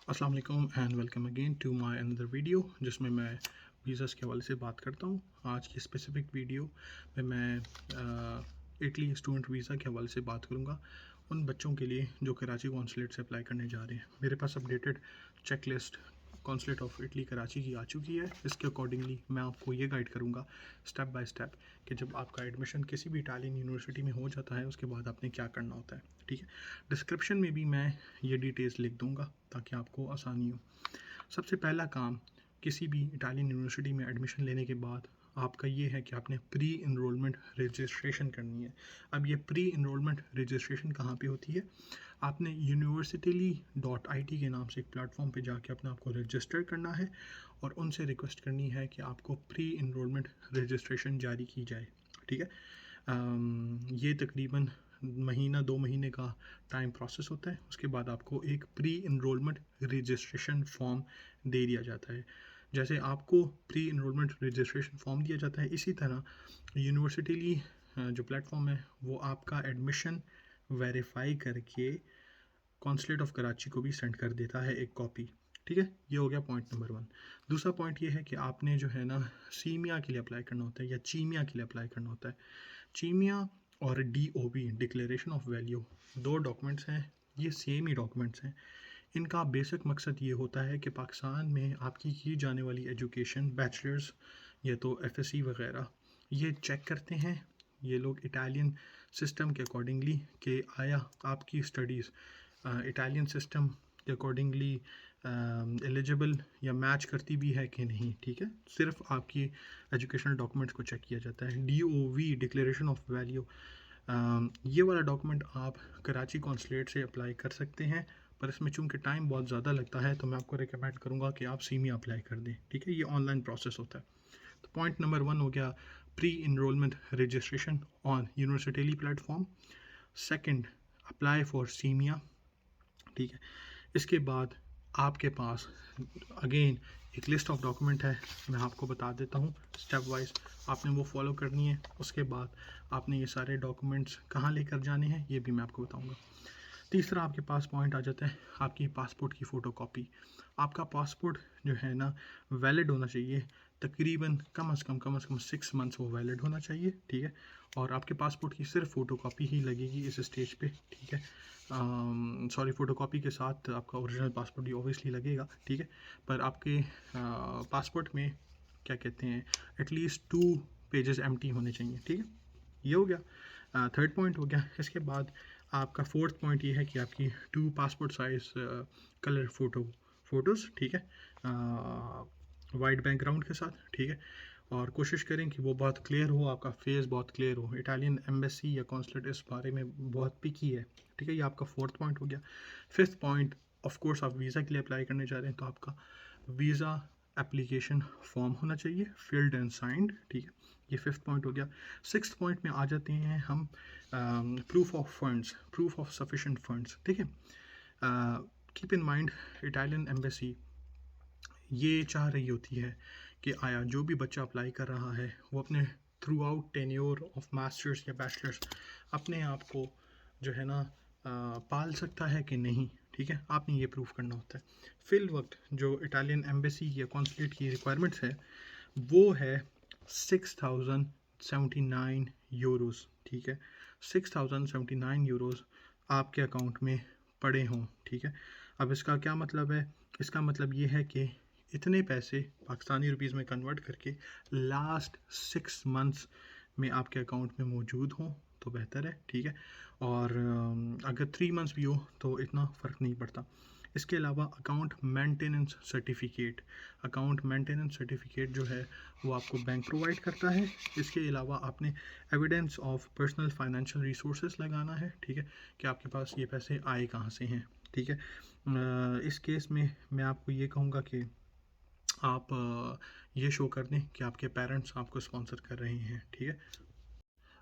अस्सलाम वालेकुम and welcome again to my another video जिसमें मैं वीज़ास के हवाले से बात करता हूँ। आज की स्पेसिफ़िक वीडियो में मैं इटली स्टूडेंट वीज़ा के हवाले से बात करूँगा उन बच्चों के लिए जो कराची कौंसलेट से अप्लाई करने जा रहे हैं। मेरे पास updated check list consulate of Italy Karachi की आ चुकी है। इसके अकॉर्डिंगली मैं आपको ये गाइड करूँगा स्टेप बाय स्टेप कि जब आपका एडमिशन किसी भी इटालियन यूनिवर्सिटी में हो जाता है उसके बाद आपने क्या करना होता है। ठीक है, डिस्क्रिप्शन में भी मैं ये डिटेल्स लिख दूँगा ताकि आपको आसानी हो। सबसे पहला काम किसी भी इटालियन यूनिवर्सिटी में एडमिशन लेने के बाद आपका ये है कि आपने प्री इनरोलमेंट रजिस्ट्रेशन करनी है। अब ये प्री इनरोलमेंट रजिस्ट्रेशन कहाँ पे होती है? आपने यूनिवर्सिटीली.it के नाम से एक प्लेटफॉर्म पे जाके अपने आप को रजिस्टर करना है और उनसे रिक्वेस्ट करनी है कि आपको प्री इनरोलमेंट रजिस्ट्रेशन जारी की जाए। ठीक है, ये तकरीबन महीना 2 महीने का टाइम प्रोसेस होता है। उसके बाद आपको एक प्री इनरोलमेंट रजिस्ट्रेशन फॉर्म दे दिया जाता है। जैसे आपको प्री इनरोलमेंट रजिस्ट्रेशन फॉर्म दिया जाता है, इसी तरह यूनिवर्सिटीली जो प्लेटफॉर्म है वो आपका एडमिशन वेरीफाई करके कौंसलेट ऑफ कराची को भी सेंड कर देता है एक कॉपी। ठीक है, ये हो गया पॉइंट नंबर 1। दूसरा पॉइंट ये है कि आपने जो है ना सीमिया के लिए अप्लाई करना होता है या चीमिया के लिए अप्लाई करना होता है। चीमिया और DOV डिक्लेरेशन ऑफ वैल्यू दो डॉक्यूमेंट्स हैं, ये सेम ही डॉक्यूमेंट्स हैं। इनका बेसिक मकसद ये होता है कि पाकिस्तान में आपकी की जाने वाली एजुकेशन बैचलर्स या तो FSc वगैरह ये चेक करते हैं ये लोग इटालियन सिस्टम के अकॉर्डिंगली कि आया आपकी स्टडीज़ इटालियन सिस्टम के अकॉर्डिंगली एलिजिबल या मैच करती भी है कि नहीं। ठीक है, सिर्फ आपकी एजुकेशनल डॉक्यूमेंट्स को चेक किया जाता है। DOV डिक्लेरेशन ऑफ वैल्यू, ये वाला डॉक्यूमेंट आप कराची कौंसलेट से अप्लाई कर सकते हैं, पर इसमें चूंकि टाइम बहुत ज़्यादा लगता है तो मैं आपको रिकमेंड करूँगा कि आप सीमिया अप्लाई कर दें। ठीक है, ये ऑनलाइन प्रोसेस होता है। तो पॉइंट नंबर 1 हो गया pre enrollment registration on university platform. Second, apply for सीमिया। ठीक है, इसके बाद आपके पास अगेन एक लिस्ट ऑफ डॉक्यूमेंट है, मैं आपको बता देता हूँ स्टेप वाइज, आपने वो फॉलो करनी है। उसके बाद आपने ये सारे डॉक्यूमेंट्स कहाँ लेकर जाने हैं ये भी मैं आपको बताऊँगा। तीसरा आपके पास पॉइंट आ जाता है आपकी पासपोर्ट की फ़ोटो कॉपी। आपका पासपोर्ट जो है ना वैलिड होना चाहिए, तकरीबन कम से कम 6 मंथ्स वो वैलिड होना चाहिए। ठीक है, और आपके पासपोर्ट की सिर्फ फ़ोटो कॉपी ही लगेगी इस स्टेज पे। ठीक है, सॉरी, फ़ोटो कॉपी के साथ आपका ओरिजिनल पासपोर्ट भी ऑब्वियसली लगेगा। ठीक है, पर आपके पासपोर्ट में क्या कहते हैं एटलीस्ट 2 पेजेस एम्प्टी होने चाहिए। ठीक है, ये हो गया थर्ड पॉइंट हो गया। इसके बाद आपका फोर्थ पॉइंट ये है कि आपकी 2 पासपोर्ट साइज़ कलर फ़ोटोज़। ठीक है, वाइट बैकग्राउंड के साथ। ठीक है, और कोशिश करें कि वो बहुत क्लियर हो, आपका फेस बहुत क्लियर हो। इटालियन एम्बेसी या कौंसलेट इस बारे में बहुत पिकी है। ठीक है, ये आपका फोर्थ पॉइंट हो गया। फिफ्थ पॉइंट, ऑफ कोर्स आप वीज़ा के लिए अप्लाई करने जा रहे हैं तो आपका वीज़ा एप्लीकेशन फॉर्म होना चाहिए, फिल्ड एंड साइंड। ठीक है, ये फिफ्थ पॉइंट हो गया। सिक्स्थ पॉइंट में आ जाते हैं हम proof of funds, proof of sufficient funds. ठीक है, keep in mind Italian embassy ये चाह रही होती है कि आया जो भी बच्चा अप्लाई कर रहा है वो अपने through out tenure of masters या बैचलर्स अपने आप को जो है ना पाल सकता है कि नहीं। ठीक है, आपने ये प्रूफ करना होता है। फिल वक्त जो इटालियन एम्बेसी या कॉन्सुलेट की रिक्वायरमेंट्स है वो है 6079 यूरोज़। ठीक है, 6079 यूरोज़ आपके अकाउंट में पड़े हों। ठीक है, अब इसका क्या मतलब है? इसका मतलब ये है कि इतने पैसे पाकिस्तानी रुपीज़ में कन्वर्ट करके लास्ट 6 मंथ्स में आपके अकाउंट में मौजूद हों तो बेहतर है। ठीक है, और अगर 3 मंथ्स भी हो तो इतना फ़र्क नहीं पड़ता। इसके अलावा account maintenance certificate, account maintenance certificate जो है वो आपको बैंक प्रोवाइड करता है। इसके अलावा आपने evidence of personal financial resources लगाना है। ठीक है, कि आपके पास ये पैसे आए कहाँ से हैं। ठीक है, इस केस में मैं आपको ये कहूँगा कि आप ये शो कर दें कि आपके पेरेंट्स आपको स्पॉन्सर कर रहे हैं। ठीक है,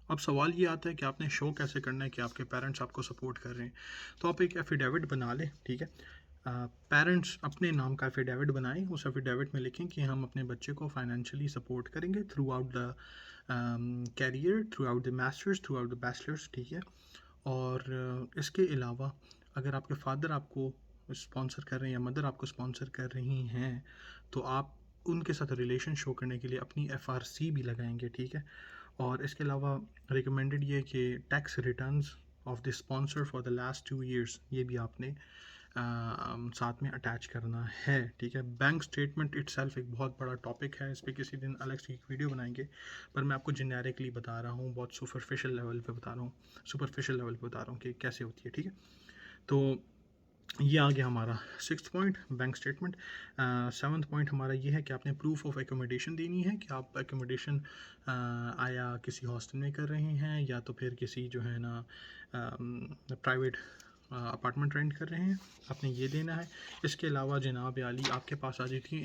अब सवाल ये आता है कि आपने शो कैसे करना है कि आपके पेरेंट्स आपको सपोर्ट कर रहे हैं। तो आप एक एफिडेविट बना लें। ठीक है, पेरेंट्स अपने नाम का एफिडेविट बनाएं, उस एफिडेविट में लिखें कि हम अपने बच्चे को फाइनेंशियली सपोर्ट करेंगे throughout the career, throughout the masters, throughout the bachelors. ठीक है, और इसके अलावा अगर आपके फादर आपको स्पॉन्सर कर रहे हैं या मदर आपको स्पॉन्सर कर रही हैं, तो आप उनके साथ रिलेशन शो करने के लिए अपनी FRC भी लगाएंगे, ठीक है। और इसके अलावा रिकमेंडेड ये है कि tax returns of the sponsor for the last 2 years ये भी आपने साथ में अटैच करना है, ठीक है। बैंक स्टेटमेंट इटसेल्फ एक बहुत बड़ा टॉपिक है, इस पर किसी दिन अलग से एक वीडियो बनाएंगे, पर मैं आपको जेनेरिकली बता रहा हूँ, बहुत सुपरफिशियल लेवल पे बता रहा हूँ कि कैसे होती है, ठीक है। तो ये आ गया हमारा 6th point, bank statement. 7th point हमारा ये है कि आपने प्रूफ ऑफ एकोमोडेशन देनी है, कि आप एकोमोडेशन आया किसी हॉस्टल में कर रहे हैं या तो फिर किसी जो है ना प्राइवेट अपार्टमेंट रेंट कर रहे हैं, आपने ये देना है। इसके अलावा जनाब आली आपके पास आ जाती है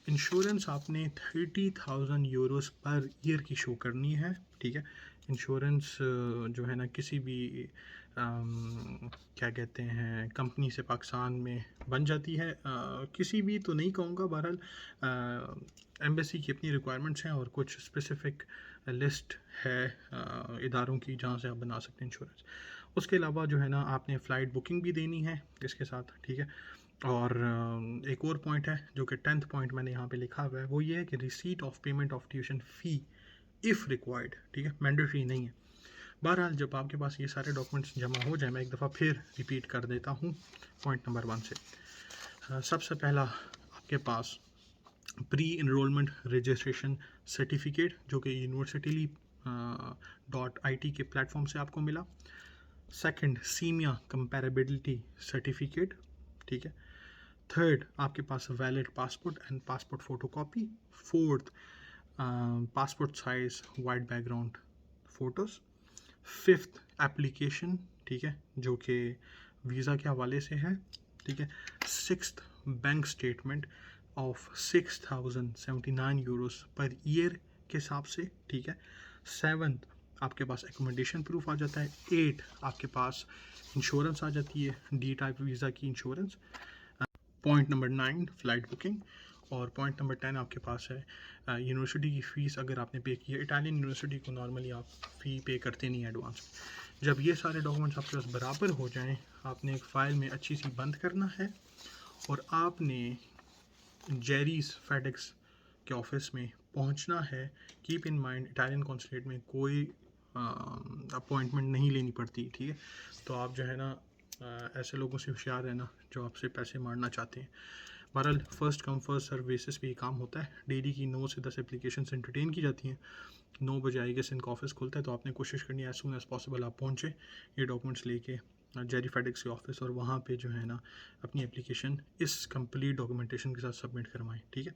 इंश्योरेंस आपने 30,000 यूरोस पर ईयर की शो करनी है, ठीक है। इंश्योरेंस जो है ना किसी भी क्या कहते हैं कंपनी से पाकिस्तान में बन जाती है, किसी भी तो नहीं कहूँगा, बहरहाल एम्बेसी की अपनी रिक्वायरमेंट्स हैं और कुछ स्पेसिफिक लिस्ट है इदारों की जहाँ से आप बना सकते हैं इंश्योरेंस। उसके अलावा जो है ना आपने फ़्लाइट बुकिंग भी देनी है इसके साथ, ठीक है। और एक और पॉइंट है जो कि 10th पॉइंट मैंने यहाँ पे लिखा हुआ है, वो ये है कि receipt of payment of tuition fee if required, ठीक है, मैंडेटरी नहीं है। बहरहाल जब आपके पास ये सारे डॉक्यूमेंट्स जमा हो जाए, मैं एक दफ़ा फिर रिपीट कर देता हूँ पॉइंट नंबर 1 से। सबसे पहला आपके पास प्री इनरोलमेंट रजिस्ट्रेशन सर्टिफिकेट जो कि university.it के प्लेटफॉर्म से आपको मिला। सेकंड, सीमिया कंपैरेबिलिटी सर्टिफिकेट, ठीक है। थर्ड, आपके पास valid passport and passport photocopy. Fourth, passport size white background photos. Fifth, application, ठीक है, जो कि वीज़ा के हवाले से है, ठीक है। Sixth, bank statement of 6,079 Euros per year के हिसाब से, ठीक है। सेवन्थ, आपके पास एकोमोडेशन प्रूफ आ जाता है। 8, आपके पास इंश्योरेंस आ जाती है, D टाइप वीज़ा की insurance. Point number 9, flight booking. और पॉइंट नंबर 10 आपके पास है यूनिवर्सिटी की फ़ीस अगर आपने पे की है। इटालियन यूनिवर्सिटी को नॉर्मली आप फ़ी पे करते नहीं एडवांस में। जब ये सारे डॉक्यूमेंट्स आपके पास बराबर हो जाएं, आपने एक फ़ाइल में अच्छी सी बंद करना है और आपने जेरीस फेडेक्स के ऑफिस में पहुंचना है। Keep in mind Italian consulate में कोई अपॉइंटमेंट नहीं लेनी पड़ती, ठीक है। तो आप जो है ना ऐसे लोगों से होशियार रहना जो आपसे पैसे मारना चाहते हैं। बहरहाल first come first serve basis पे ये काम होता है। डेली की 9 से 10 एप्लीकेशन एंटरटेन की जाती हैं। 9 बजे आई गेस इनका ऑफिस खुलता है, तो आपने कोशिश करनी है एज सून एज़ पॉसिबल आप पहुँचे ये डॉक्यूमेंट्स लेके जेरी फेडेक्स के ऑफिस, और वहाँ पे जो है ना अपनी एप्लीकेशन इस कंप्लीट डॉक्यूमेंटेशन के साथ सबमिट करवाएं, ठीक है।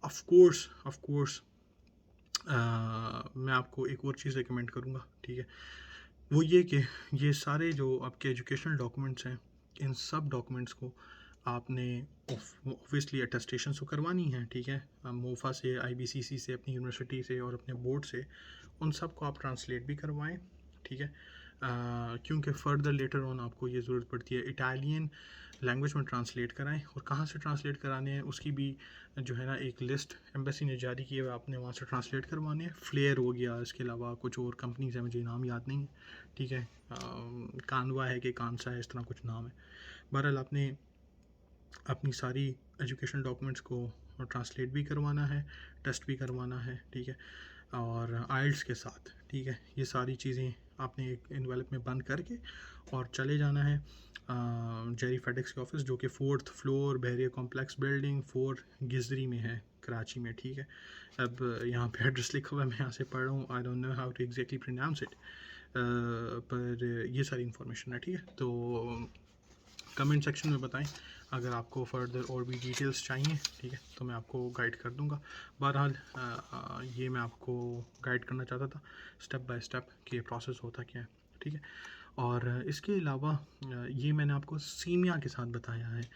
ऑफ कोर्स मैं आपको एक और चीज़ रिकमेंड करूँगा, ठीक है, वो ये कि ये सारे जो आपके एजुकेशनल डॉक्यूमेंट्स हैं, इन सब डॉक्यूमेंट्स को आपने ऑब्वियसली अटेस्टेशन तो करवानी है, ठीक है, मोफा से, IBCC से, अपनी यूनिवर्सिटी से और अपने बोर्ड से, उन सब को आप ट्रांसलेट भी करवाएं, ठीक है। क्योंकि फ़र्दर लेटर ऑन आपको ये ज़रूरत पड़ती है। इटालियन लैंग्वेज में ट्रांसलेट कराएं, और कहाँ से ट्रांसलेट कराने हैं उसकी भी जो है ना एक लिस्ट एम्बेसी ने जारी की है, आपने वहाँ से ट्रांसलेट करवाने हैं। फ्लेयर हो गया, इसके अलावा कुछ और कंपनीज हैं, मुझे नाम याद नहीं है, ठीक है। कानवा है कि कानसा है, इस तरह कुछ नाम है। बहरहाल आपने अपनी सारी एजुकेशनल डॉक्यूमेंट्स को ट्रांसलेट भी करवाना है, टेस्ट भी करवाना है, ठीक है, और आइल्स के साथ, ठीक है। ये सारी चीज़ें आपने एक एनवेलप में बंद करके और चले जाना है जेरी फेडेक्स के ऑफिस, जो कि 4th फ्लोर बहरिया कॉम्प्लेक्स बिल्डिंग 4 गिजरी में है, कराची में, ठीक है। अब यहाँ पे एड्रेस लिखा हुआ है, मैं यहाँ से पढ़ रहा हूँ, I don't know how to exactly pronounce it, पर ये सारी इन्फॉर्मेशन है, ठीक है। तो कमेंट सेक्शन में बताएं अगर आपको फर्दर और भी डिटेल्स चाहिए, ठीक है, तो मैं आपको गाइड कर दूंगा। बहरहाल ये मैं आपको गाइड करना चाहता था स्टेप बाय स्टेप कि प्रोसेस होता क्या है, ठीक है। और इसके अलावा ये मैंने आपको सीमिया के साथ बताया है।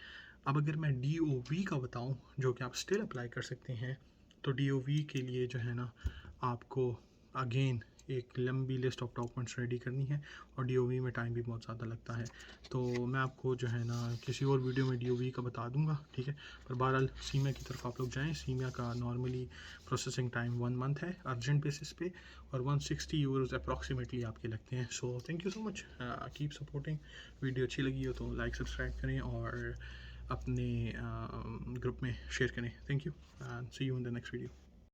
अब अगर मैं DOV का बताऊं, जो कि आप स्टिल अप्लाई कर सकते हैं, तो DOV के लिए जो है ना आपको अगेन एक लंबी लिस्ट ऑफ डॉक्यूमेंट्स रेडी करनी है और DOV में टाइम भी बहुत ज़्यादा लगता है। तो मैं आपको जो है ना किसी और वीडियो में DOV का बता दूंगा, ठीक है। पर बहरहाल सीमिया की तरफ आप लोग जाएँ। सीमिया का नॉर्मली प्रोसेसिंग टाइम 1 मंथ है अर्जेंट बेसिस पे, और 160 यूरोज़ अप्रॉक्सीमेटली आपके लगते हैं। So thank you so much, keep supporting. Video अच्छी लगी हो तो लाइक सब्सक्राइब करें और अपने ग्रुप में शेयर करें। Thank you and see you in the next video.